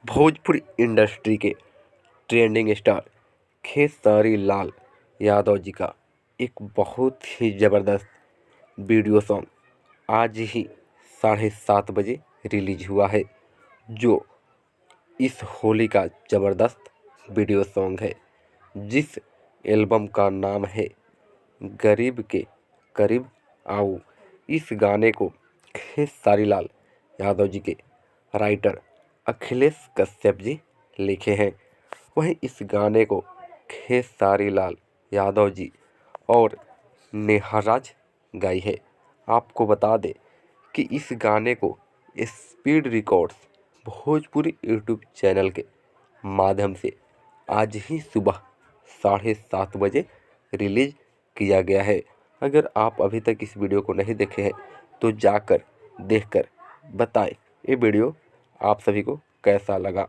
Bhojpuri industry के trending star Khesari Lal Yadav ji का एक बहुत ही ज़बरदस्त वीडियो सॉन्ग आज ही 7:30 बजे रिलीज हुआ है, जो इस होली का ज़बरदस्त वीडियो सॉन्ग है, जिस एल्बम का नाम है गरीब के करीब आओ। इस गाने को खेसारी लाल यादव जी के राइटर अखिलेश कश्यप जी लिखे हैं। वहीं इस गाने को खेसारी लाल यादव जी और नेहा राज गाई है। आपको बता दें कि इस गाने को speed records Bhojpuri YouTube channel के माध्यम से आज ही सुबह 7:30 बजे रिलीज किया गया है। अगर आप अभी तक इस वीडियो को नहीं देखे हैं तो जाकर देखकर बताएं ये वीडियो आप सभी को कैसा लगा।